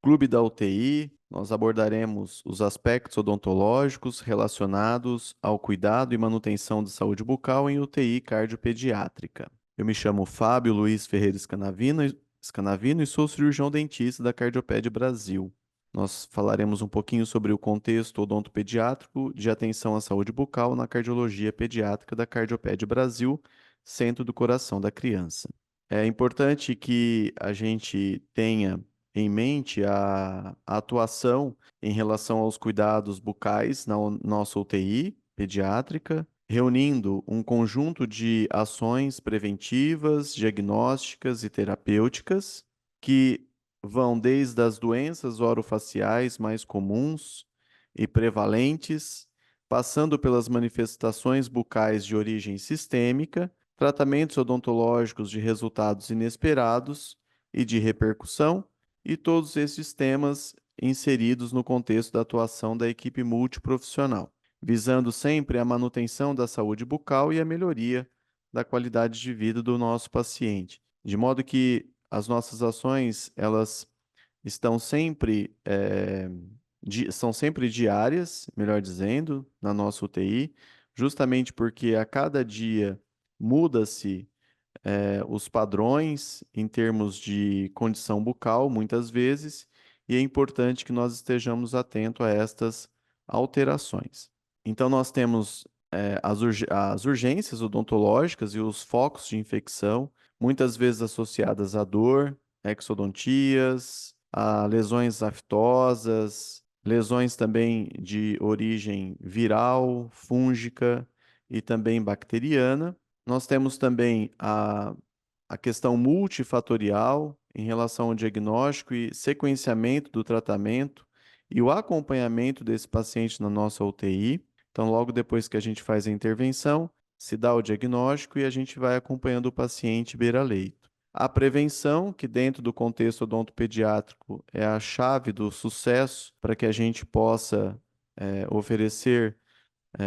Clube da UTI, nós abordaremos os aspectos odontológicos relacionados ao cuidado e manutenção de saúde bucal em UTI cardiopediátrica. Eu me chamo Fábio Luiz Ferreira Scanavino e sou cirurgião dentista da Cardioped Brasil. Nós falaremos um pouquinho sobre o contexto odontopediátrico de atenção à saúde bucal na cardiologia pediátrica da Cardioped Brasil, Centro do Coração da Criança. É importante que a gente tenha em mente a atuação em relação aos cuidados bucais na nossa UTI pediátrica, reunindo um conjunto de ações preventivas, diagnósticas e terapêuticas que vão desde as doenças orofaciais mais comuns e prevalentes, passando pelas manifestações bucais de origem sistêmica, tratamentos odontológicos de resultados inesperados e de repercussão, e todos esses temas inseridos no contexto da atuação da equipe multiprofissional, visando sempre a manutenção da saúde bucal e a melhoria da qualidade de vida do nosso paciente, de modo que as nossas ações, elas estão sempre, são sempre diárias, melhor dizendo, na nossa UTI, justamente porque a cada dia muda-se os padrões em termos de condição bucal, muitas vezes, e é importante que nós estejamos atentos a estas alterações. Então, nós temos as urgências odontológicas e os focos de infecção, muitas vezes associadas à dor, exodontias, a lesões aftosas, lesões também de origem viral, fúngica e também bacteriana. Nós temos também a questão multifatorial em relação ao diagnóstico e sequenciamento do tratamento e o acompanhamento desse paciente na nossa UTI. Então, logo depois que a gente faz a intervenção, se dá o diagnóstico e a gente vai acompanhando o paciente beira-leito. A prevenção, que dentro do contexto odontopediátrico é a chave do sucesso para que a gente possa oferecer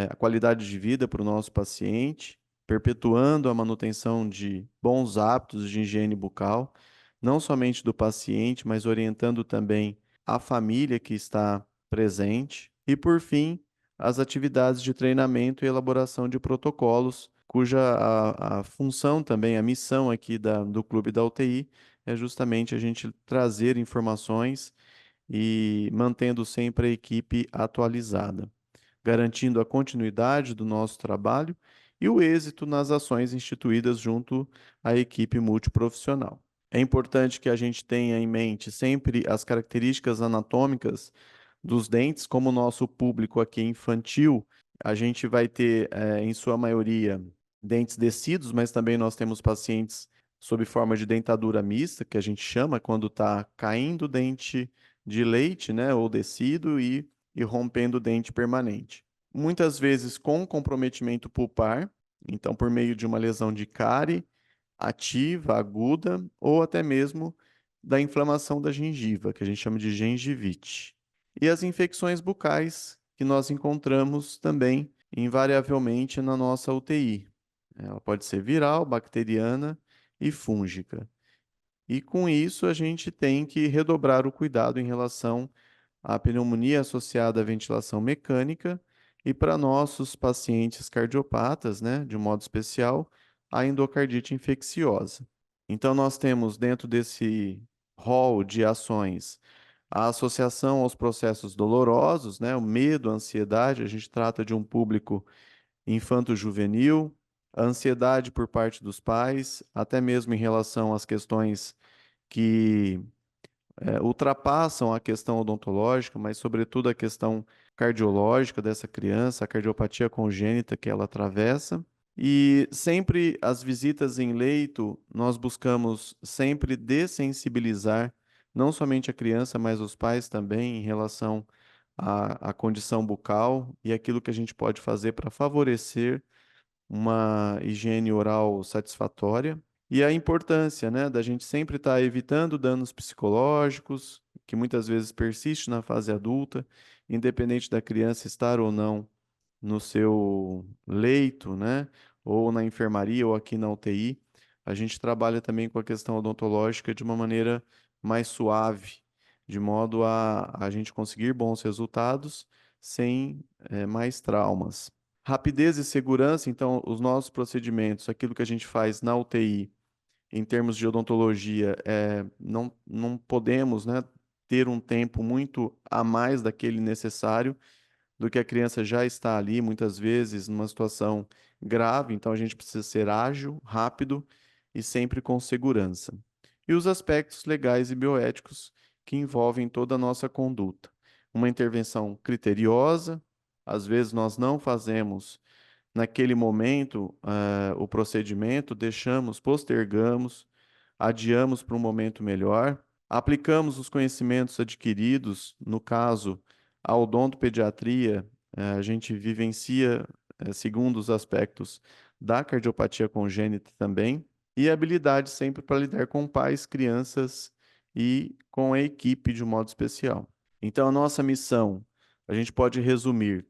a qualidade de vida para o nosso paciente, perpetuando a manutenção de bons hábitos de higiene bucal, não somente do paciente, mas orientando também a família que está presente. E, por fim, as atividades de treinamento e elaboração de protocolos, cuja a função também, a missão aqui do Clube da UTI é justamente a gente trazer informações e mantendo sempre a equipe atualizada, garantindo a continuidade do nosso trabalho e o êxito nas ações instituídas junto à equipe multiprofissional. É importante que a gente tenha em mente sempre as características anatômicas dos dentes, como o nosso público aqui é infantil, a gente vai ter, em sua maioria, dentes descidos, mas também nós temos pacientes sob forma de dentadura mista, que a gente chama quando está caindo o dente de leite, né, ou descido e rompendo o dente permanente. Muitas vezes com comprometimento pulpar, então por meio de uma lesão de cárie ativa, aguda, ou até mesmo da inflamação da gengiva, que a gente chama de gengivite. E as infecções bucais, que nós encontramos também invariavelmente na nossa UTI. Ela pode ser viral, bacteriana e fúngica. E com isso a gente tem que redobrar o cuidado em relação à pneumonia associada à ventilação mecânica e para nossos pacientes cardiopatas, né, de um modo especial, a endocardite infecciosa. Então nós temos dentro desse rol de ações a associação aos processos dolorosos, né, o medo, a ansiedade, a gente trata de um público infanto-juvenil, a ansiedade por parte dos pais, até mesmo em relação às questões que ultrapassam a questão odontológica, mas sobretudo a questão cardiológica dessa criança, a cardiopatia congênita que ela atravessa. E sempre as visitas em leito, nós buscamos sempre dessensibilizar não somente a criança, mas os pais também em relação à condição bucal e aquilo que a gente pode fazer para favorecer uma higiene oral satisfatória e a importância, né, da gente sempre estar evitando danos psicológicos, que muitas vezes persiste na fase adulta, independente da criança estar ou não no seu leito, né, ou na enfermaria ou aqui na UTI. A gente trabalha também com a questão odontológica de uma maneira mais suave, de modo a gente conseguir bons resultados sem mais traumas. Rapidez e segurança, então, os nossos procedimentos, aquilo que a gente faz na UTI, em termos de odontologia, não podemos, né, ter um tempo muito a mais daquele necessário do que a criança já está ali, muitas vezes numa situação grave, então a gente precisa ser ágil, rápido e sempre com segurança. E os aspectos legais e bioéticos que envolvem toda a nossa conduta. Uma intervenção criteriosa, às vezes nós não fazemos naquele momento o procedimento, deixamos, postergamos, adiamos para um momento melhor, aplicamos os conhecimentos adquiridos, no caso, a odontopediatria, a gente vivencia segundo os aspectos da cardiopatia congênita também, e habilidade sempre para lidar com pais, crianças e com a equipe de um modo especial. Então, a nossa missão, a gente pode resumir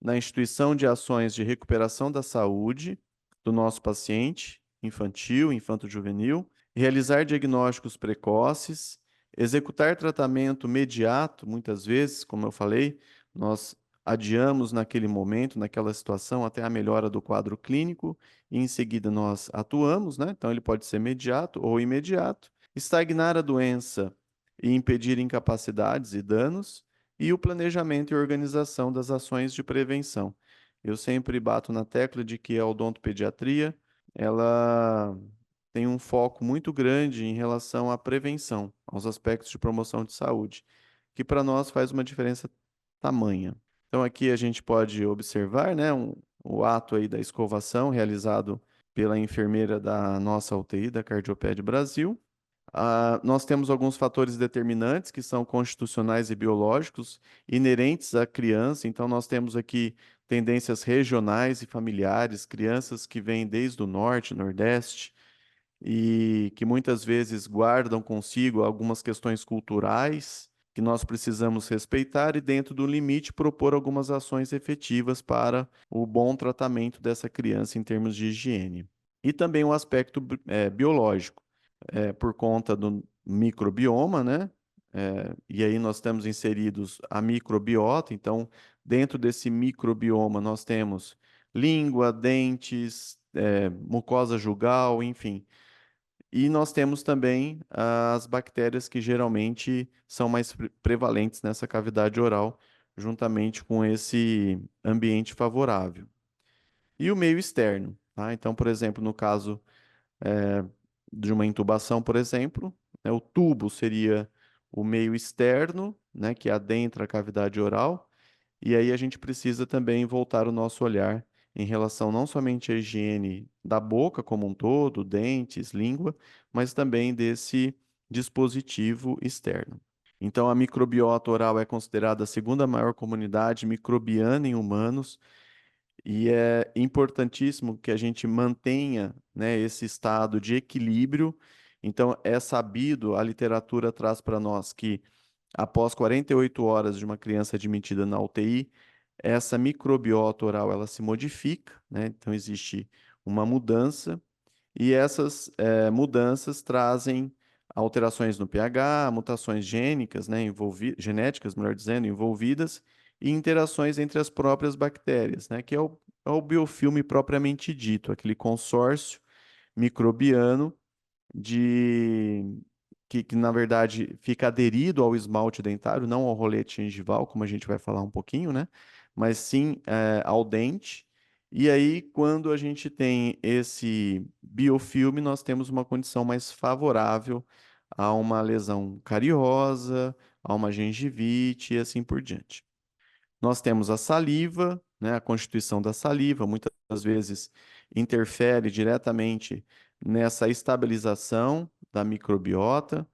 na instituição de ações de recuperação da saúde do nosso paciente infantil, infanto-juvenil, realizar diagnósticos precoces, executar tratamento imediato, muitas vezes, como eu falei, nós adiamos naquele momento, naquela situação, até a melhora do quadro clínico, e em seguida nós atuamos, né? Então ele pode ser imediato ou imediato, estagnar a doença e impedir incapacidades e danos, e o planejamento e organização das ações de prevenção. Eu sempre bato na tecla de que a odontopediatria, ela tem um foco muito grande em relação à prevenção, aos aspectos de promoção de saúde, que para nós faz uma diferença tamanha. Então aqui a gente pode observar, né, o ato aí da escovação realizado pela enfermeira da nossa UTI, da Cardioped Brasil. Nós temos alguns fatores determinantes que são constitucionais e biológicos inerentes à criança. Então, nós temos aqui tendências regionais e familiares, crianças que vêm desde o norte, nordeste, e que muitas vezes guardam consigo algumas questões culturais que nós precisamos respeitar e, dentro do limite, propor algumas ações efetivas para o bom tratamento dessa criança em termos de higiene. E também o aspecto biológico por conta do microbioma, né? E aí nós temos inseridos a microbiota, então, dentro desse microbioma, nós temos língua, dentes, mucosa jugal, enfim. E nós temos também as bactérias que geralmente são mais prevalentes nessa cavidade oral, juntamente com esse ambiente favorável. E o meio externo, tá? Então, por exemplo, no caso eh, de uma intubação, por exemplo, né, o tubo seria o meio externo, né, que adentra a cavidade oral, e aí a gente precisa também voltar o nosso olhar em relação não somente à higiene da boca como um todo, dentes, língua, mas também desse dispositivo externo. Então, a microbiota oral é considerada a segunda maior comunidade microbiana em humanos, e é importantíssimo que a gente mantenha, né, esse estado de equilíbrio. Então, é sabido, a literatura traz para nós que após 48 horas de uma criança admitida na UTI, essa microbiota oral ela se modifica, né? Então, existe uma mudança, e essas mudanças trazem alterações no pH, mutações gênicas, né, genéticas, melhor dizendo, envolvidas, e interações entre as próprias bactérias, né, que é o biofilme propriamente dito, aquele consórcio microbiano de na verdade fica aderido ao esmalte dentário, não ao rolete gengival, como a gente vai falar um pouquinho, né? Mas sim ao dente. E aí, quando a gente tem esse biofilme, nós temos uma condição mais favorável a uma lesão cariosa, a uma gengivite e assim por diante. Nós temos a saliva, né, a constituição da saliva, muitas vezes interfere diretamente nessa estabilização da microbiota.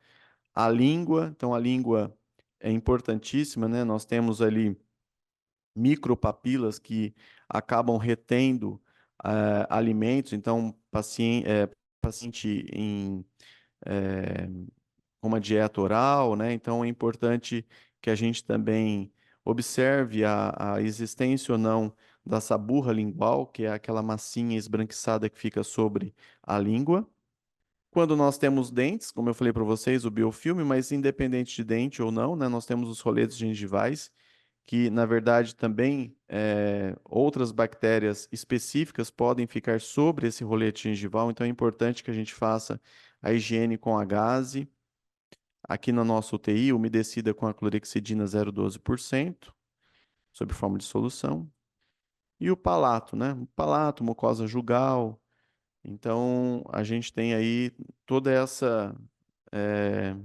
A língua, então a língua é importantíssima, né? Nós temos ali micropapilas que acabam retendo alimentos, então paciente em com uma dieta oral, né? Então é importante que a gente também observe a existência ou não da saburra lingual, que é aquela massinha esbranquiçada que fica sobre a língua. Quando nós temos dentes, como eu falei para vocês, o biofilme, mas independente de dente ou não, né, nós temos os roletos gengivais, que na verdade também outras bactérias específicas podem ficar sobre esse rolete gengival, então é importante que a gente faça a higiene com a gaze. Aqui na nossa UTI, umedecida com a clorexidina 0,12%, sob forma de solução. E o palato, né? O palato, mucosa jugal. Então, a gente tem aí toda essa. é,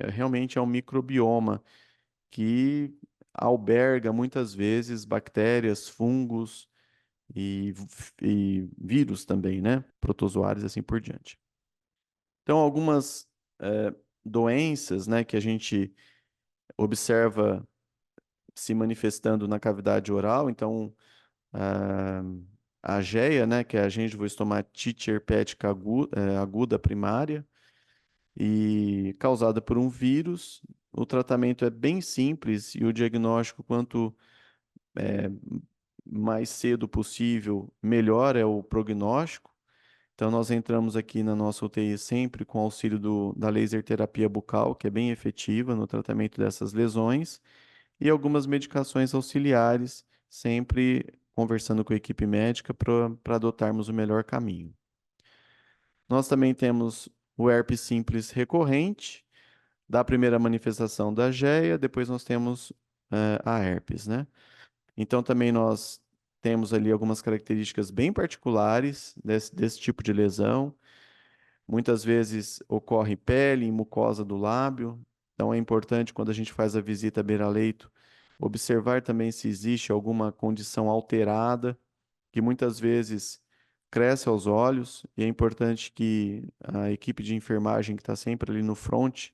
Realmente é um microbioma que alberga muitas vezes bactérias, fungos e vírus também, né? Protozoários e assim por diante. Então, algumas doenças, né, que a gente observa se manifestando na cavidade oral. Então, a, a GEA, né, que é a gengivoestomatite herpética aguda primária e causada por um vírus. O tratamento é bem simples e o diagnóstico, quanto é, mais cedo possível, melhor é o prognóstico. Então, nós entramos aqui na nossa UTI sempre com auxílio da laser terapia bucal, que é bem efetiva no tratamento dessas lesões, e algumas medicações auxiliares, sempre conversando com a equipe médica para adotarmos o melhor caminho. Nós também temos o herpes simples recorrente, da primeira manifestação da GEA, depois nós temos a herpes, né? Então também nós temos ali algumas características bem particulares desse tipo de lesão. Muitas vezes ocorre pele em mucosa do lábio, então é importante quando a gente faz a visita à beira-leito observar também se existe alguma condição alterada, que muitas vezes cresce aos olhos, e é importante que a equipe de enfermagem que está sempre ali no front,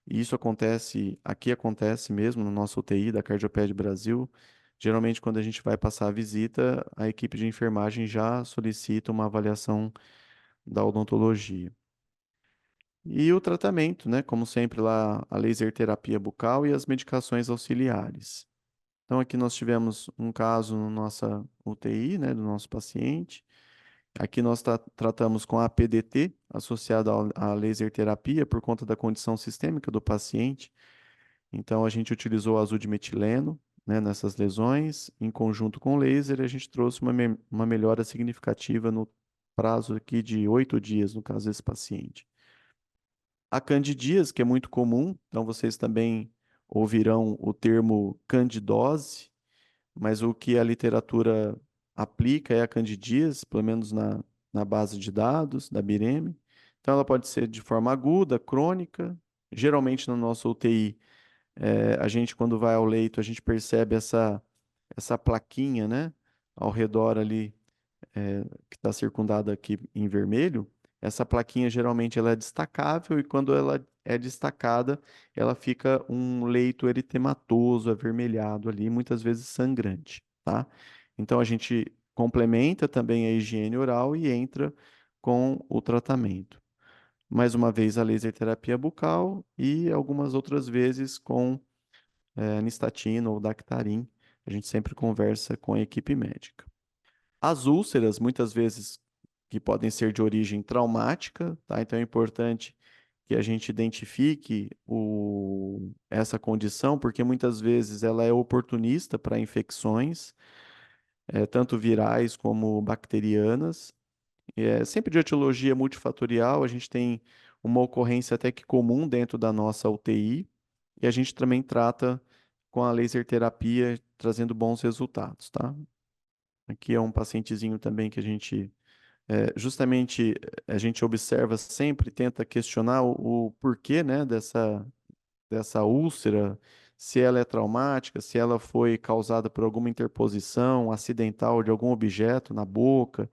e isso acontece, aqui acontece mesmo no nosso UTI da Cardioped Brasil, geralmente quando a gente vai passar a visita, a equipe de enfermagem já solicita uma avaliação da odontologia. E o tratamento, né? Como sempre lá, a laser terapia bucal e as medicações auxiliares. Então aqui nós tivemos um caso na nossa UTI, né, do nosso paciente. Aqui nós tratamos com a PDT associada à laser terapia por conta da condição sistêmica do paciente. Então a gente utilizou azul de metileno, né, nessas lesões. Em conjunto com o laser, a gente trouxe uma melhora significativa no prazo aqui de 8 dias, no caso desse paciente. A candidíase, que é muito comum, então vocês também ouvirão o termo candidose, mas o que a literatura aplica é a candidíase, pelo menos na base de dados da BIREME. Então ela pode ser de forma aguda, crônica. Geralmente na nossa UTI, a gente quando vai ao leito, a gente percebe essa plaquinha, né, ao redor ali que está circundada aqui em vermelho, essa plaquinha geralmente ela é destacável e quando ela é destacada, ela fica um leito eritematoso, avermelhado ali, muitas vezes sangrante, tá? Então a gente complementa também a higiene oral e entra com o tratamento. Mais uma vez a laser terapia bucal e algumas outras vezes com anistatina ou Dactarin. A gente sempre conversa com a equipe médica. As úlceras, muitas vezes, que podem ser de origem traumática, tá? Então é importante que a gente identifique essa condição, porque muitas vezes ela é oportunista para infecções, tanto virais como bacterianas. E é sempre de etiologia multifatorial, a gente tem uma ocorrência até que comum dentro da nossa UTI, e a gente também trata com a laser terapia, trazendo bons resultados, tá? Aqui é um pacientezinho também que a gente justamente a gente observa sempre, tenta questionar o porquê, né, dessa úlcera, se ela é traumática, se ela foi causada por alguma interposição acidental de algum objeto na boca.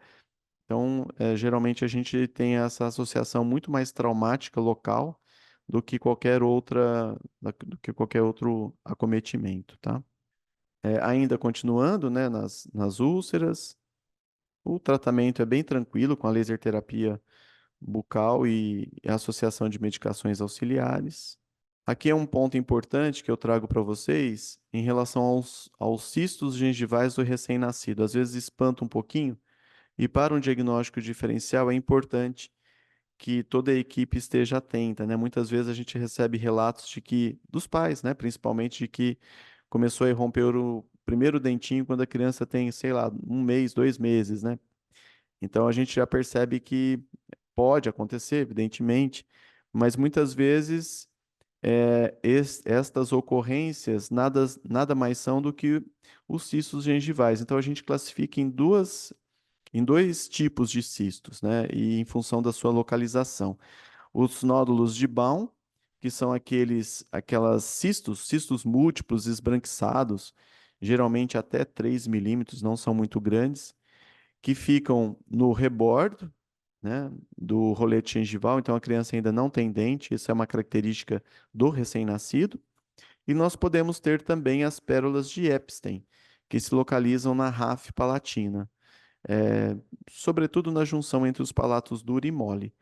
Então, geralmente a gente tem essa associação muito mais traumática local do que qualquer do que qualquer outro acometimento, tá? Ainda continuando, né, nas úlceras, o tratamento é bem tranquilo com a laser terapia bucal e a associação de medicações auxiliares. Aqui é um ponto importante que eu trago para vocês em relação aos cistos gengivais do recém-nascido. Às vezes espanta um pouquinho, e para um diagnóstico diferencial é importante que toda a equipe esteja atenta, né? Muitas vezes a gente recebe relatos de que, dos pais, né, principalmente, de que começou a romper o primeiro dentinho quando a criança tem, sei lá, 1 mês, 2 meses, né? Então a gente já percebe que pode acontecer, evidentemente, mas muitas vezes estas ocorrências nada mais são do que os cistos gengivais. Então a gente classifica em dois tipos de cistos, né? E em função da sua localização. Os nódulos de Baum, que são aquelas cistos múltiplos esbranquiçados, geralmente até 3 milímetros, não são muito grandes, que ficam no rebordo, né, do rolete gengival. Então a criança ainda não tem dente, isso é uma característica do recém-nascido. E nós podemos ter também as pérolas de Epstein, que se localizam na ráfia palatina, é, sobretudo na junção entre os palatos duro e mole.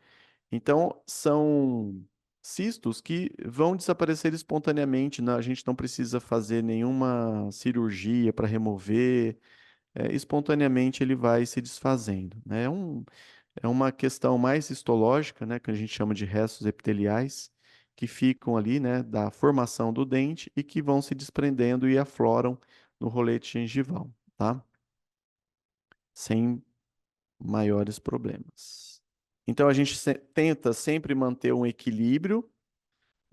Então, são cistos que vão desaparecer espontaneamente, né? A gente não precisa fazer nenhuma cirurgia para remover, espontaneamente ele vai se desfazendo, né? É uma questão mais histológica, né, que a gente chama de restos epiteliais, que ficam ali, né, da formação do dente e que vão se desprendendo e afloram no rolete gengival, tá? Sem maiores problemas. Então a gente tenta sempre manter um equilíbrio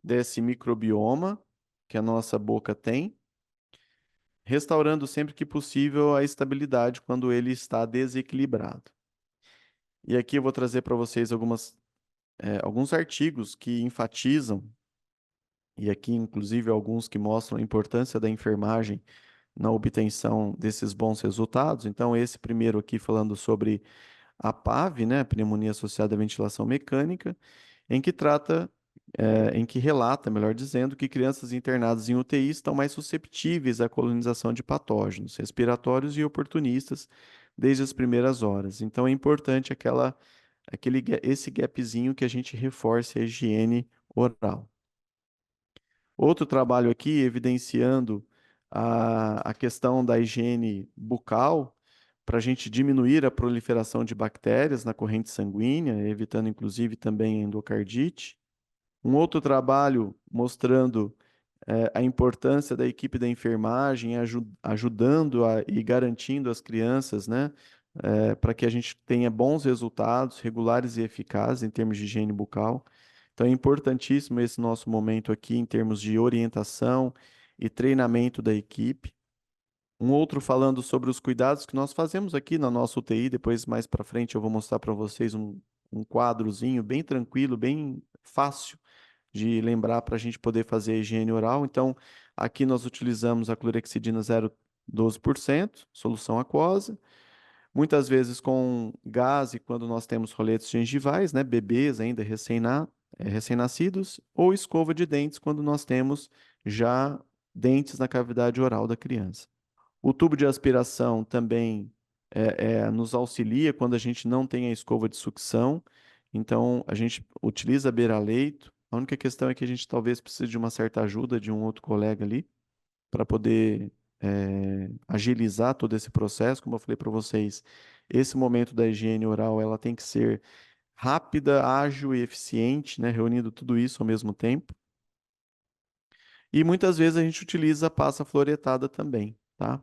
desse microbioma que a nossa boca tem, restaurando sempre que possível a estabilidade quando ele está desequilibrado. E aqui eu vou trazer para vocês alguns artigos que enfatizam, e aqui inclusive alguns que mostram a importância da enfermagem na obtenção desses bons resultados. Então, esse primeiro aqui falando sobre a PAV, né, pneumonia associada à ventilação mecânica, em que em que relata, melhor dizendo, que crianças internadas em UTI estão mais susceptíveis à colonização de patógenos respiratórios e oportunistas desde as primeiras horas. Então é importante esse gapzinho que a gente reforce a higiene oral. Outro trabalho aqui evidenciando a questão da higiene bucal para a gente diminuir a proliferação de bactérias na corrente sanguínea, evitando inclusive também a endocardite. Um outro trabalho mostrando a importância da equipe da enfermagem, ajudando e garantindo as crianças, né, para que a gente tenha bons resultados, regulares e eficazes em termos de higiene bucal. Então é importantíssimo esse nosso momento aqui em termos de orientação e treinamento da equipe. Um outro falando sobre os cuidados que nós fazemos aqui na nossa UTI, depois mais para frente eu vou mostrar para vocês um quadrozinho bem tranquilo, bem fácil de lembrar para a gente poder fazer a higiene oral. Então, aqui nós utilizamos a clorexidina 0,12%, solução aquosa, muitas vezes com gase quando nós temos roletes gengivais, né, bebês ainda recém-nascidos, ou escova de dentes quando nós temos já dentes na cavidade oral da criança. O tubo de aspiração também nos auxilia quando a gente não tem a escova de sucção. Então, a gente utiliza beira-leito. A única questão é que a gente talvez precise de uma certa ajuda de um outro colega ali para poder agilizar todo esse processo. Como eu falei para vocês, esse momento da higiene oral ela tem que ser rápida, ágil e eficiente, né? Reunindo tudo isso ao mesmo tempo. E muitas vezes a gente utiliza a pasta fluoretada também, tá?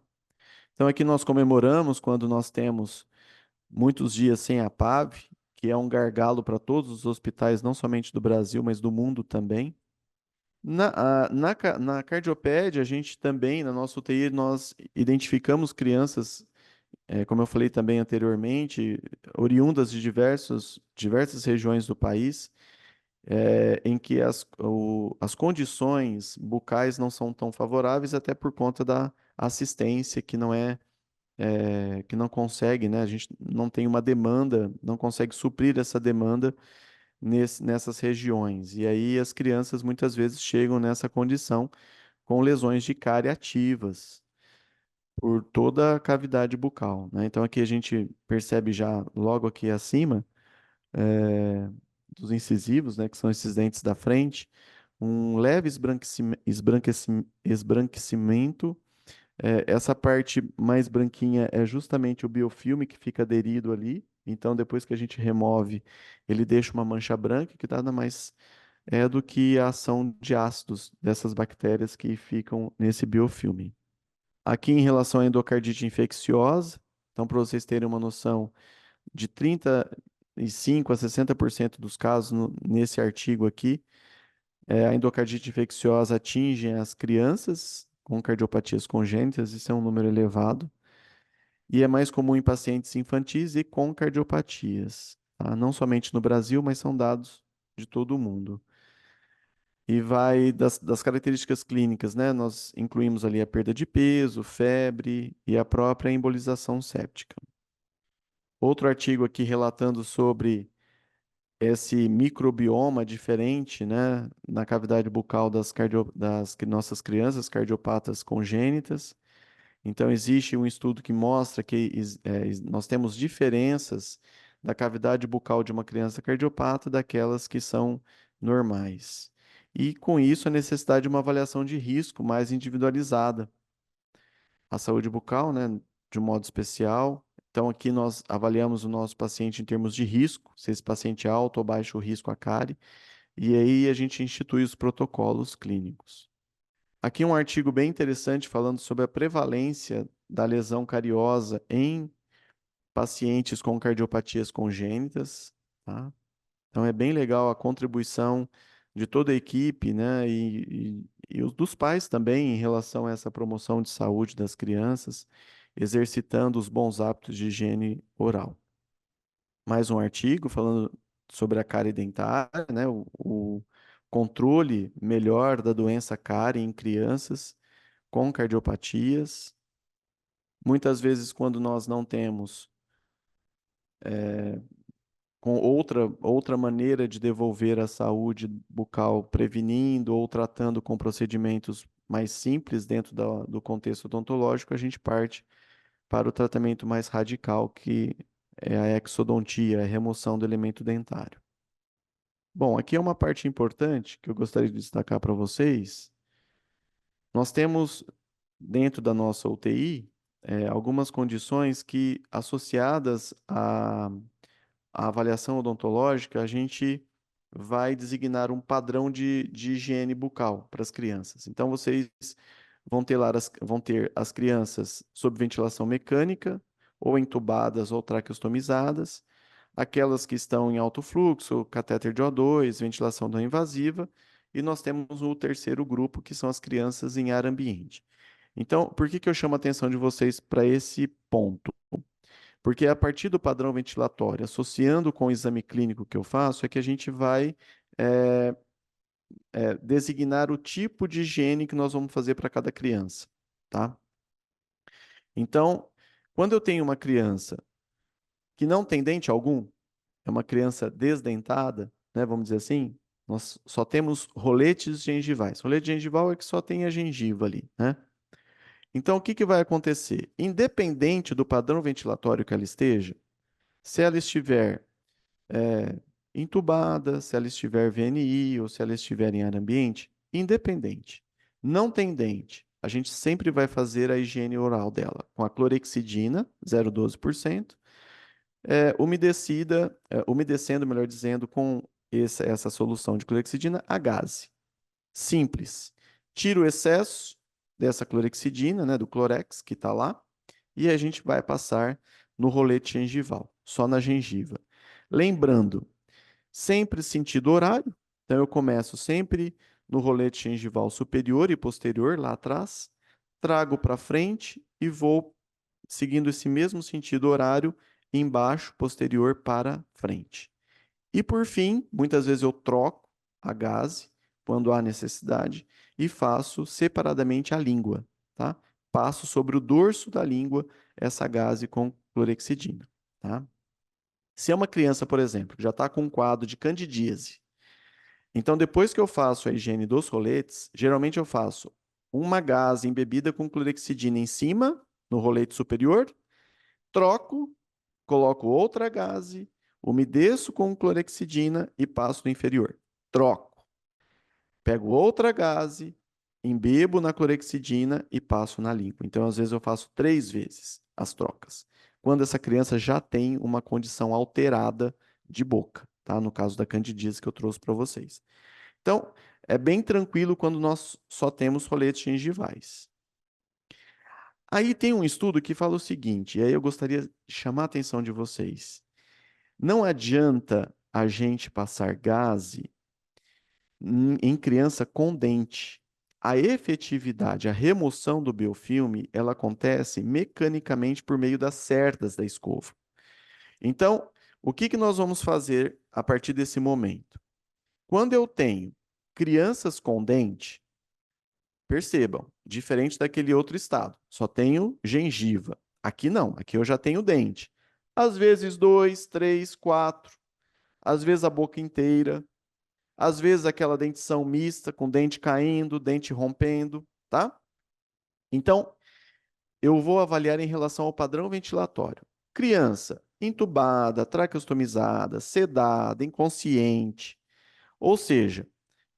Então aqui nós comemoramos quando nós temos muitos dias sem a PAV, que é um gargalo para todos os hospitais, não somente do Brasil, mas do mundo também. Na cardiopédia, a gente também, na nossa UTI, nós identificamos crianças, como eu falei também anteriormente, oriundas de diversas regiões do país, em que as condições bucais não são tão favoráveis, até por conta da assistência que não consegue, né? A gente não tem uma demanda, não consegue suprir essa demanda nessas regiões. E aí as crianças muitas vezes chegam nessa condição com lesões de cárie ativas por toda a cavidade bucal, né? Então aqui a gente percebe já logo aqui acima eh, dos incisivos, né, que são esses dentes da frente, um leve esbranquecimento. Essa parte mais branquinha é justamente o biofilme que fica aderido ali. Então, depois que a gente remove, ele deixa uma mancha branca, que nada mais é do que a ação de ácidos dessas bactérias que ficam nesse biofilme. Aqui, em relação à endocardite infecciosa, então, para vocês terem uma noção, de 35 a 60% dos casos nesse artigo aqui, a endocardite infecciosa atinge as crianças com cardiopatias congênitas, isso é um número elevado, e é mais comum em pacientes infantis e com cardiopatias, tá? Não somente no Brasil, mas são dados de todo o mundo. E vai das características clínicas, né? Nós incluímos ali a perda de peso, febre e a própria embolização séptica. Outro artigo aqui relatando sobre esse microbioma diferente, né, na cavidade bucal das nossas crianças cardiopatas congênitas. Então, existe um estudo que mostra que nós temos diferenças da cavidade bucal de uma criança cardiopata daquelas que são normais. E, com isso, a necessidade de uma avaliação de risco mais individualizada. A saúde bucal, né, de um modo especial. Então, aqui nós avaliamos o nosso paciente em termos de risco, se esse paciente é alto ou baixo risco à cárie, e aí a gente institui os protocolos clínicos. Aqui um artigo bem interessante falando sobre a prevalência da lesão cariosa em pacientes com cardiopatias congênitas, tá? Então é bem legal a contribuição de toda a equipe, né, e os dos pais também em relação a essa promoção de saúde das crianças, exercitando os bons hábitos de higiene oral. Mais um artigo falando sobre a cárie dentária, né, o controle melhor da doença cárie em crianças com cardiopatias. Muitas vezes, quando nós não temos com outra maneira de devolver a saúde bucal, prevenindo ou tratando com procedimentos mais simples dentro do contexto odontológico, a gente parte para o tratamento mais radical, que é a exodontia, a remoção do elemento dentário. Bom, aqui é uma parte importante que eu gostaria de destacar para vocês. Nós temos, dentro da nossa UTI, algumas condições que, associadas à avaliação odontológica, a gente vai designar um padrão de higiene bucal para as crianças. Então, vocês vão ter as crianças sob ventilação mecânica, ou entubadas ou traqueostomizadas, aquelas que estão em alto fluxo, catéter de O2, ventilação não invasiva, e nós temos o terceiro grupo, que são as crianças em ar ambiente. Então, por que que eu chamo a atenção de vocês para esse ponto? Porque a partir do padrão ventilatório, associando com o exame clínico que eu faço, é que a gente vai é, designar o tipo de higiene que nós vamos fazer para cada criança, tá? Então, quando eu tenho uma criança que não tem dente algum, é uma criança desdentada, né, vamos dizer assim, nós só temos roletes gengivais. Rolete gengival é que só tem a gengiva ali, né? Então, o que que vai acontecer? Independente do padrão ventilatório que ela esteja, se ela estiver entubada, se ela estiver VNI ou se ela estiver em ar ambiente, independente. Não tem dente. A gente sempre vai fazer a higiene oral dela com a clorexidina, 0,12%, umedecendo, melhor dizendo, com essa solução de clorexidina a gase. Simples. Tira o excesso dessa clorexidina, né, do Clorex que está lá, e a gente vai passar no rolete gengival, só na gengiva. Lembrando, sempre sentido horário. Então, eu começo sempre no rolete gengival superior e posterior, lá atrás, trago para frente e vou seguindo esse mesmo sentido horário embaixo, posterior para frente. E por fim, muitas vezes eu troco a gase quando há necessidade e faço separadamente a língua, tá? Passo sobre o dorso da língua essa gase com clorexidina, tá? Se é uma criança, por exemplo, que já está com um quadro de candidíase, então depois que eu faço a higiene dos roletes, geralmente eu faço uma gase embebida com clorexidina em cima, no rolete superior, troco, coloco outra gase, umedeço com clorexidina e passo no inferior. Troco. Pego outra gase, embebo na clorexidina e passo na língua. Então, às vezes, eu faço 3 vezes as trocas. quando essa criança já tem uma condição alterada de boca, tá? No caso da candidíase que eu trouxe para vocês. Então, é bem tranquilo quando nós só temos roletes gengivais. Aí tem um estudo que fala o seguinte, e aí eu gostaria de chamar a atenção de vocês. Não adianta a gente passar gaze em criança com dente. A efetividade, a remoção do biofilme, ela acontece mecanicamente por meio das cerdas da escova. Então, o que que nós vamos fazer a partir desse momento? Quando eu tenho crianças com dente, percebam, diferente daquele outro estado, só tenho gengiva. Aqui não, aqui eu já tenho dente. Às vezes dois, três, quatro, às vezes a boca inteira, às vezes aquela dentição mista, com dente caindo, dente rompendo, tá? Então, eu vou avaliar em relação ao padrão ventilatório. Criança entubada, traqueostomizada, sedada, inconsciente. Ou seja,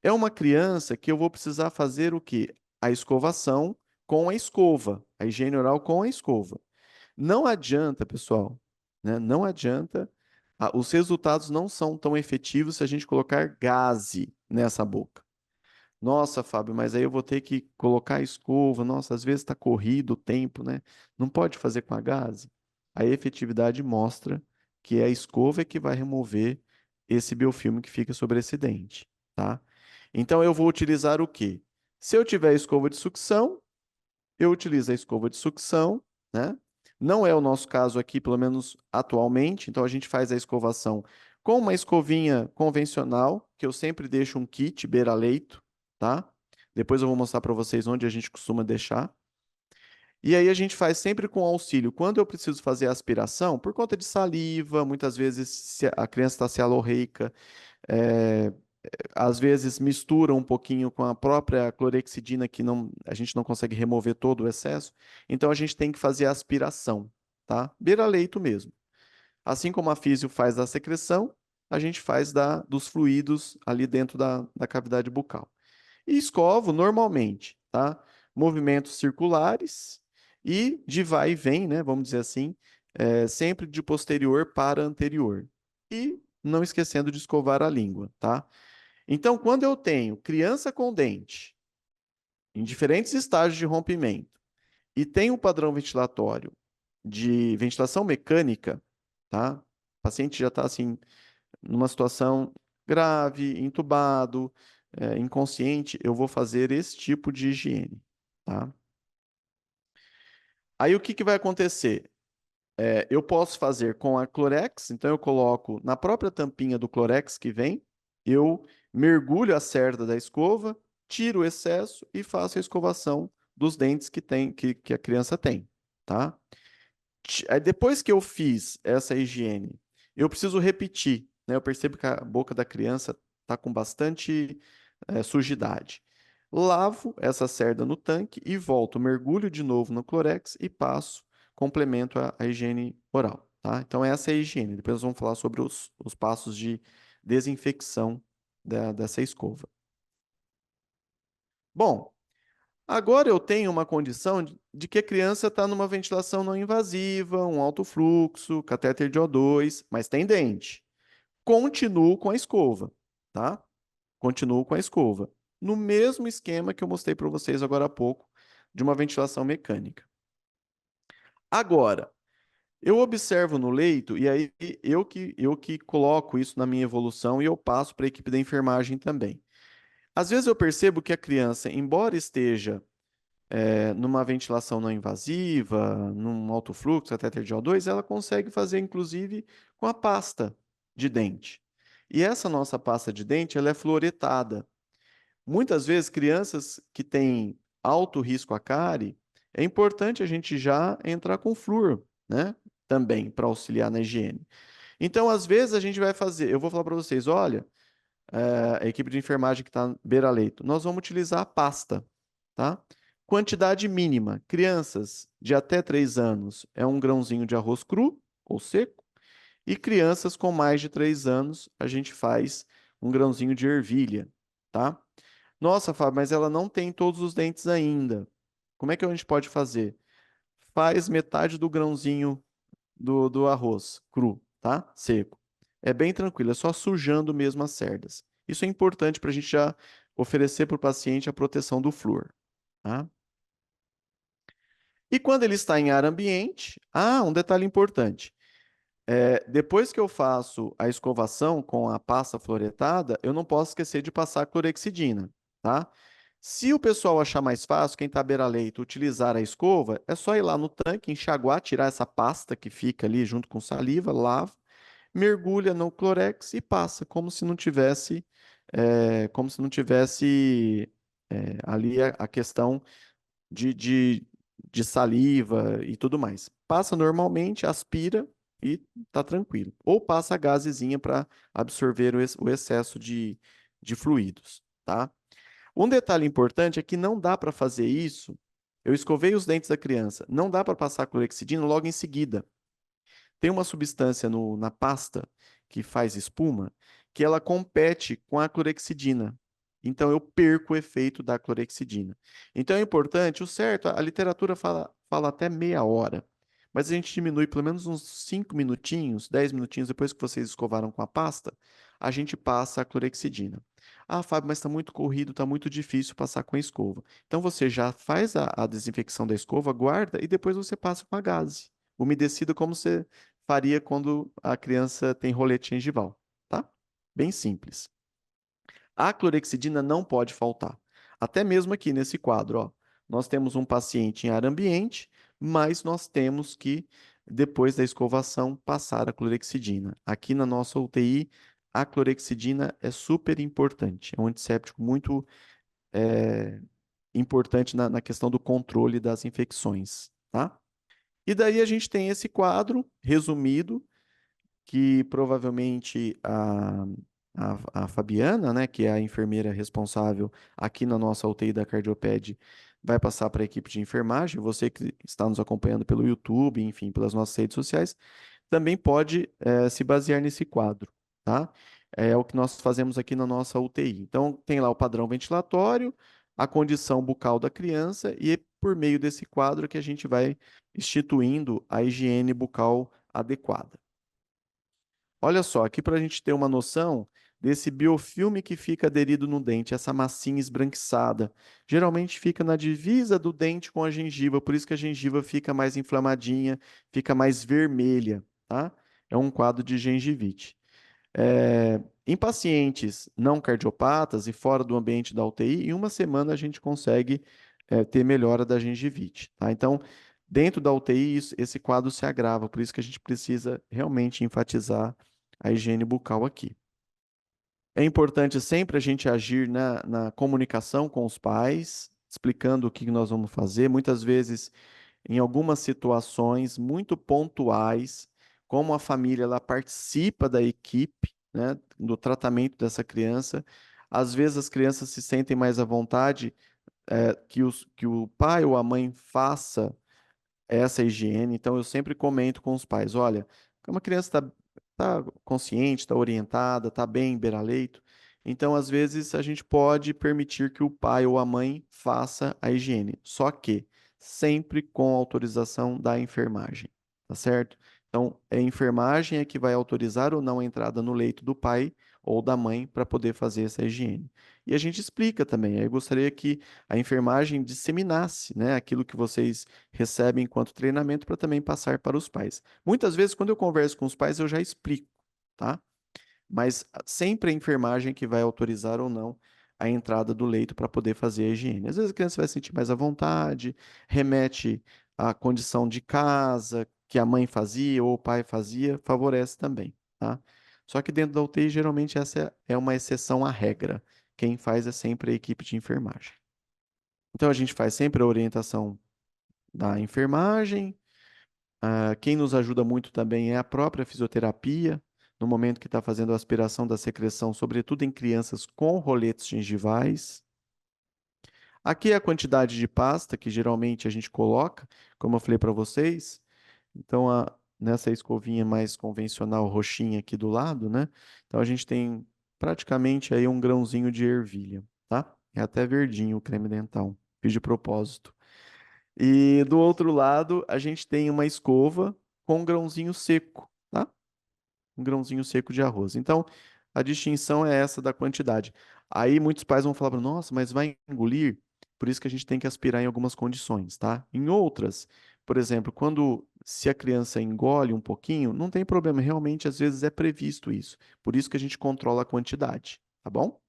é uma criança que eu vou precisar fazer o quê? A escovação com a escova, a higiene oral com a escova. Não adianta, pessoal, né? Não adianta. Os resultados não são tão efetivos se a gente colocar gaze nessa boca. Nossa, Fábio, mas aí eu vou ter que colocar a escova. Nossa, às vezes está corrido o tempo, né? Não pode fazer com a gaze. A efetividade mostra que é a escova é que vai remover esse biofilme que fica sobre esse dente, tá? Então eu vou utilizar o quê? Se eu tiver escova de sucção, eu utilizo a escova de sucção, né? Não é o nosso caso aqui, pelo menos atualmente, então a gente faz a escovação com uma escovinha convencional, que eu sempre deixo um kit beira-leito, tá? Depois eu vou mostrar para vocês onde a gente costuma deixar. E aí a gente faz sempre com auxílio. Quando eu preciso fazer a aspiração, por conta de saliva, muitas vezes se a criança está sealorreica, é, às vezes mistura um pouquinho com a própria clorexidina que não, a gente não consegue remover todo o excesso, então a gente tem que fazer a aspiração, tá? Beira-leito mesmo. Assim como a físio faz da secreção, a gente faz dos fluidos ali dentro da cavidade bucal. E escovo normalmente, tá? Movimentos circulares e de vai e vem, né? Vamos dizer assim, sempre de posterior para anterior. E não esquecendo de escovar a língua, tá? Então, quando eu tenho criança com dente em diferentes estágios de rompimento e tenho um padrão ventilatório de ventilação mecânica, tá? O paciente já está assim numa situação grave, entubado, inconsciente, eu vou fazer esse tipo de higiene, tá? Aí o que que vai acontecer? Eu posso fazer com a Clorex, então eu coloco na própria tampinha do Clorex que vem, eu mergulho a cerda da escova, tiro o excesso e faço a escovação dos dentes que a criança tem, tá? Aí depois que eu fiz essa higiene, eu preciso repetir, né? Eu percebo que a boca da criança está com bastante sujidade. Lavo essa cerda no tanque e volto, mergulho de novo no Clorex e passo, complemento a higiene oral, tá? Então essa é a higiene. Depois nós vamos falar sobre os passos de desinfecção dessa escova. Bom, agora eu tenho uma condição de que a criança está numa ventilação não invasiva, um alto fluxo, catéter de O2, mas tem dente. Continuo com a escova, tá? Continuo com a escova. No mesmo esquema que eu mostrei para vocês agora há pouco, de uma ventilação mecânica. Agora, eu observo no leito, e aí eu que coloco isso na minha evolução e eu passo para a equipe da enfermagem também. Às vezes eu percebo que a criança, embora esteja numa ventilação não invasiva, num alto fluxo, catéter de O2, ela consegue fazer, inclusive, com a pasta de dente. E essa nossa pasta de dente, ela é fluoretada. Muitas vezes, crianças que têm alto risco à cárie, é importante a gente já entrar com flúor, né? Também, para auxiliar na higiene. Então, às vezes, a gente vai fazer, eu vou falar para vocês, olha, a equipe de enfermagem que está beira-leito, nós vamos utilizar a pasta, tá? Quantidade mínima. Crianças de até 3 anos é um grãozinho de arroz cru ou seco. E crianças com mais de 3 anos, a gente faz um grãozinho de ervilha, tá? Nossa, Fábio, mas ela não tem todos os dentes ainda. Como é que a gente pode fazer? Faz metade do grãozinho do arroz cru, tá? Seco. É bem tranquilo, é só sujando mesmo as cerdas. Isso é importante para a gente já oferecer para o paciente a proteção do flúor, tá? E quando ele está em ar ambiente, um detalhe importante. Depois que eu faço a escovação com a pasta fluoretada, eu não posso esquecer de passar clorexidina, tá? Se o pessoal achar mais fácil, quem está à beira-leito, utilizar a escova, é só ir lá no tanque, enxaguar, tirar essa pasta que fica ali junto com saliva, lava, mergulha no Clorex e passa, como se não tivesse ali a questão de, de, de saliva e tudo mais. Passa normalmente, aspira e tá tranquilo. Ou passa a gazezinha para absorver o excesso de fluidos, tá? Um detalhe importante é que não dá para fazer isso. Eu escovei os dentes da criança. Não dá para passar clorexidina logo em seguida. Tem uma substância na pasta que faz espuma que ela compete com a clorexidina. Então eu perco o efeito da clorexidina. Então é importante, o certo, a literatura fala até meia hora, mas a gente diminui pelo menos uns 5 minutinhos, 10 minutinhos depois que vocês escovaram com a pasta, a gente passa a clorexidina. Ah, Fábio, mas está muito corrido, está muito difícil passar com a escova. Então você já faz a desinfecção da escova, guarda e depois você passa com a gaze umedecida como você faria quando a criança tem rolete gengival, tá? Bem simples. A clorexidina não pode faltar. Até mesmo aqui nesse quadro, ó, nós temos um paciente em ar ambiente, mas nós temos que, depois da escovação, passar a clorexidina. Aqui na nossa UTI, a clorexidina é super importante. É um antisséptico muito é, importante na questão do controle das infecções, tá? E daí a gente tem esse quadro resumido que provavelmente a Fabiana, né, que é a enfermeira responsável aqui na nossa UTI da Cardioped, vai passar para a equipe de enfermagem. Você que está nos acompanhando pelo YouTube, enfim, pelas nossas redes sociais, também pode se basear nesse quadro, tá? É o que nós fazemos aqui na nossa UTI. Então, tem lá o padrão ventilatório, a condição bucal da criança e é por meio desse quadro que a gente vai instituindo a higiene bucal adequada. Olha só, aqui para a gente ter uma noção desse biofilme que fica aderido no dente, essa massinha esbranquiçada. Geralmente fica na divisa do dente com a gengiva, por isso que a gengiva fica mais inflamadinha, fica mais vermelha, tá? É um quadro de gengivite. Em pacientes não cardiopatas e fora do ambiente da UTI, em uma semana a gente consegue ter melhora da gengivite, tá? Então, dentro da UTI, esse quadro se agrava, por isso que a gente precisa realmente enfatizar a higiene bucal aqui. É importante sempre a gente agir na comunicação com os pais, explicando o que nós vamos fazer. Muitas vezes, em algumas situações muito pontuais, como a família ela participa da equipe, né, do tratamento dessa criança, às vezes as crianças se sentem mais à vontade que o pai ou a mãe faça essa higiene. Então, eu sempre comento com os pais: olha, como a criança tá consciente, está orientada, está bem em beira-leito, então, às vezes, a gente pode permitir que o pai ou a mãe faça a higiene, só que sempre com autorização da enfermagem, tá certo? Então, a enfermagem é que vai autorizar ou não a entrada no leito do pai ou da mãe para poder fazer essa higiene. E a gente explica também. Eu gostaria que a enfermagem disseminasse, né, aquilo que vocês recebem enquanto treinamento para também passar para os pais. Muitas vezes, quando eu converso com os pais, eu já explico, tá? Mas sempre a enfermagem que vai autorizar ou não a entrada do leito para poder fazer a higiene. Às vezes a criança vai sentir mais à vontade, remete à condição de casa que a mãe fazia ou o pai fazia, favorece também, tá? Só que dentro da UTI, geralmente essa é uma exceção à regra. Quem faz é sempre a equipe de enfermagem. Então a gente faz sempre a orientação da enfermagem. Quem nos ajuda muito também é a própria fisioterapia, no momento que está fazendo a aspiração da secreção, sobretudo em crianças com roletes gengivais. Aqui é a quantidade de pasta que geralmente a gente coloca, como eu falei para vocês. Então, nessa escovinha mais convencional, roxinha aqui do lado, né? Então, a gente tem praticamente aí um grãozinho de ervilha, tá? É até verdinho o creme dental. Fiz de propósito. E do outro lado, a gente tem uma escova com um grãozinho seco, tá? Um grãozinho seco de arroz. Então, a distinção é essa da quantidade. Aí muitos pais vão falar, nossa, mas vai engolir? Por isso que a gente tem que aspirar em algumas condições, tá? Em outras, por exemplo, quando se a criança engole um pouquinho, não tem problema, realmente às vezes é previsto isso. Por isso que a gente controla a quantidade, tá bom?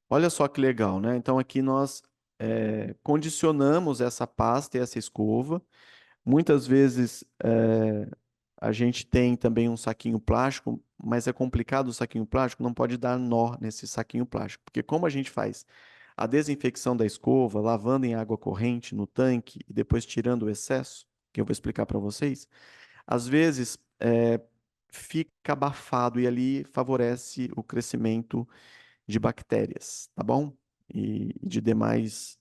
Olha só que legal, né? Então aqui nós condicionamos essa pasta e essa escova. Muitas vezes a gente tem também um saquinho plástico, mas é complicado o saquinho plástico, não pode dar nó nesse saquinho plástico, porque como a gente faz a desinfecção da escova, lavando em água corrente no tanque e depois tirando o excesso, que eu vou explicar para vocês, às vezes fica abafado e ali favorece o crescimento de bactérias, tá bom? E de demais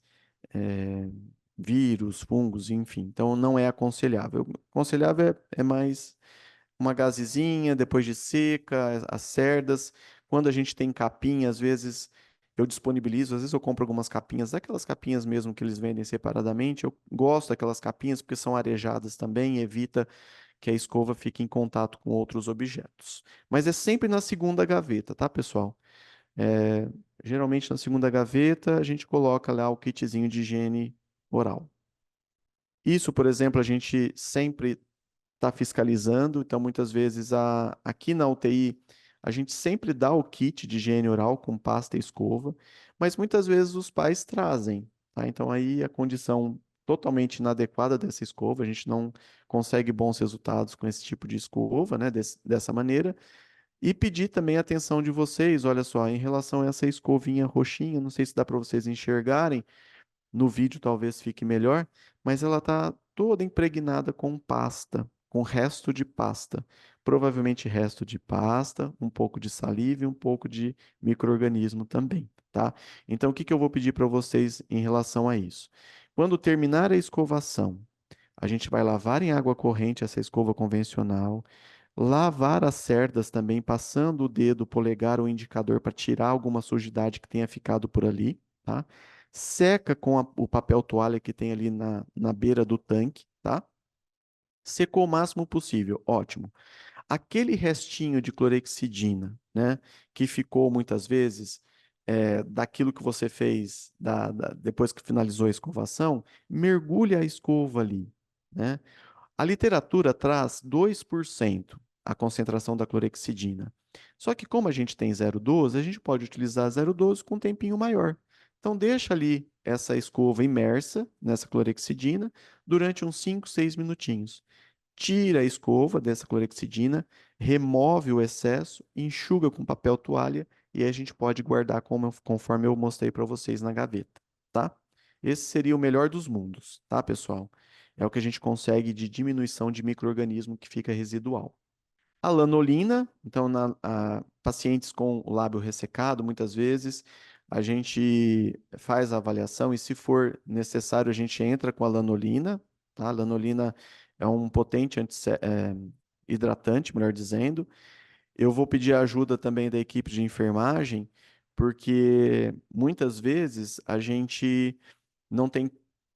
é, vírus, fungos, enfim. Então não é aconselhável. Aconselhável é mais uma gazezinha depois de seca, as cerdas. Quando a gente tem capinha, às vezes eu disponibilizo, às vezes eu compro algumas capinhas, daquelas capinhas mesmo que eles vendem separadamente. Eu gosto daquelas capinhas porque são arejadas também, evita que a escova fique em contato com outros objetos. Mas é sempre na segunda gaveta, tá, pessoal? É, geralmente na segunda gaveta a gente coloca lá o kitzinho de higiene oral. Isso, por exemplo, a gente sempre está fiscalizando, então muitas vezes aqui na UTI a gente sempre dá o kit de higiene oral com pasta e escova, mas muitas vezes os pais trazem, tá? Então aí a condição totalmente inadequada dessa escova, a gente não consegue bons resultados com esse tipo de escova, né, dessa maneira. E pedir também a atenção de vocês, olha só, em relação a essa escovinha roxinha, não sei se dá para vocês enxergarem, no vídeo talvez fique melhor, mas ela está toda impregnada com pasta, com resto de pasta. Provavelmente resto de pasta, um pouco de saliva e um pouco de micro-organismo também, tá? Então, o que que eu vou pedir para vocês em relação a isso? Quando terminar a escovação, a gente vai lavar em água corrente essa escova convencional, lavar as cerdas também, passando o dedo, o polegar ou o indicador para tirar alguma sujidade que tenha ficado por ali, tá? Seca com o papel toalha que tem ali na beira do tanque, tá? Secou o máximo possível, ótimo. Aquele restinho de clorexidina, né, que ficou muitas vezes daquilo que você fez depois que finalizou a escovação, mergulhe a escova ali, né? A literatura traz 2% a concentração da clorexidina. Só que como a gente tem 0,12, a gente pode utilizar 0,12 com um tempinho maior. Então deixa ali essa escova imersa nessa clorexidina durante uns 5, 6 minutinhos. Tira a escova dessa clorexidina, remove o excesso, enxuga com papel toalha e aí a gente pode guardar conforme eu mostrei para vocês na gaveta, tá? Esse seria o melhor dos mundos, tá, pessoal? É o que a gente consegue de diminuição de micro-organismo que fica residual. A lanolina, então, pacientes com o lábio ressecado, muitas vezes, a gente faz a avaliação e, se for necessário, a gente entra com a lanolina, tá? A lanolina é um potente hidratante, melhor dizendo. Eu vou pedir a ajuda também da equipe de enfermagem, porque muitas vezes a gente não tem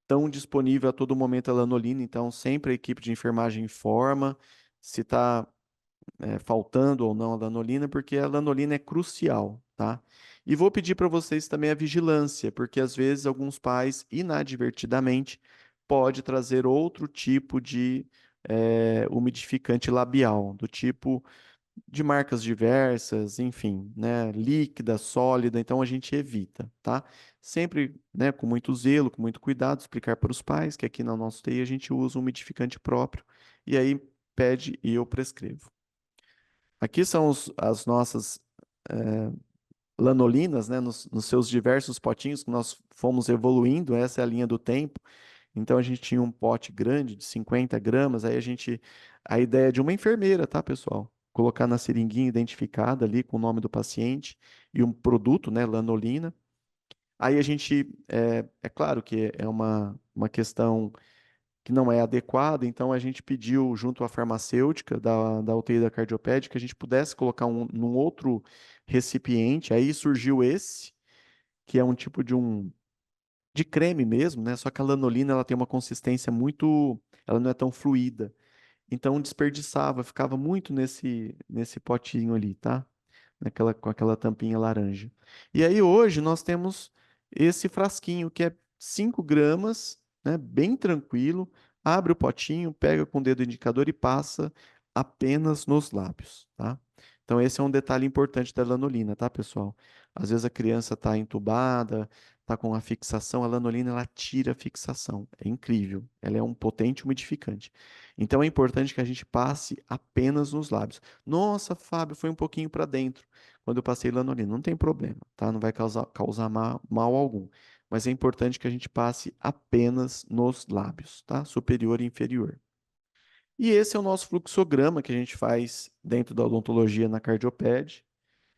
tão disponível a todo momento a lanolina, então sempre a equipe de enfermagem informa se está faltando ou não a lanolina, porque a lanolina é crucial, tá? E vou pedir para vocês também a vigilância, porque às vezes alguns pais, inadvertidamente, pode trazer outro tipo de umidificante labial, do tipo de marcas diversas, enfim, né, líquida, sólida, então a gente evita, tá? Sempre, né, com muito zelo, com muito cuidado, explicar para os pais que aqui na nossa UTI a gente usa um umidificante próprio e aí pede e eu prescrevo. Aqui são as nossas lanolinas, né, nos seus diversos potinhos que nós fomos evoluindo, essa é a linha do tempo. Então a gente tinha um pote grande de 50 gramas, a ideia é de uma enfermeira, tá, pessoal? Colocar na seringuinha identificada ali com o nome do paciente e um produto, né, lanolina. Aí a gente, é claro que é uma questão que não é adequada, então a gente pediu junto à farmacêutica da UTI da Cardiopédica que a gente pudesse colocar num outro recipiente, aí surgiu esse, que é um tipo de creme mesmo, né? Só que a lanolina ela tem uma consistência muito, ela não é tão fluida. Então desperdiçava, ficava muito nesse potinho ali, tá? Com aquela tampinha laranja. E aí hoje nós temos esse frasquinho que é 5 gramas, né? Bem tranquilo. Abre o potinho, pega com o dedo indicador e passa apenas nos lábios, tá? Então esse é um detalhe importante da lanolina, tá, pessoal? Às vezes a criança está entubada, está com a fixação, a lanolina ela tira a fixação. É incrível. Ela é um potente umidificante. Então é importante que a gente passe apenas nos lábios. Nossa, Fábio, foi um pouquinho para dentro quando eu passei lanolina. Não tem problema, tá? Não vai causar mal algum. Mas é importante que a gente passe apenas nos lábios, tá? Superior e inferior. E esse é o nosso fluxograma que a gente faz dentro da odontologia na Cardioped.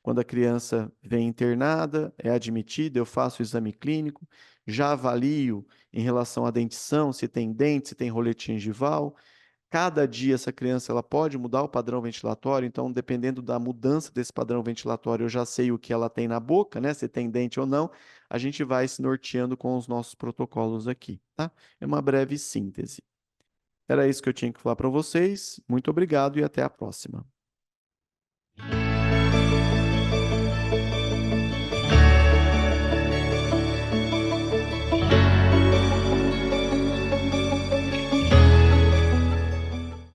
Quando a criança vem internada, é admitida, eu faço o exame clínico, já avalio em relação à dentição, se tem dente, se tem rolete gengival. Cada dia essa criança ela pode mudar o padrão ventilatório, então dependendo da mudança desse padrão ventilatório, eu já sei o que ela tem na boca, né? Se tem dente ou não, a gente vai se norteando com os nossos protocolos aqui, tá? É uma breve síntese. Era isso que eu tinha que falar para vocês. Muito obrigado e até a próxima.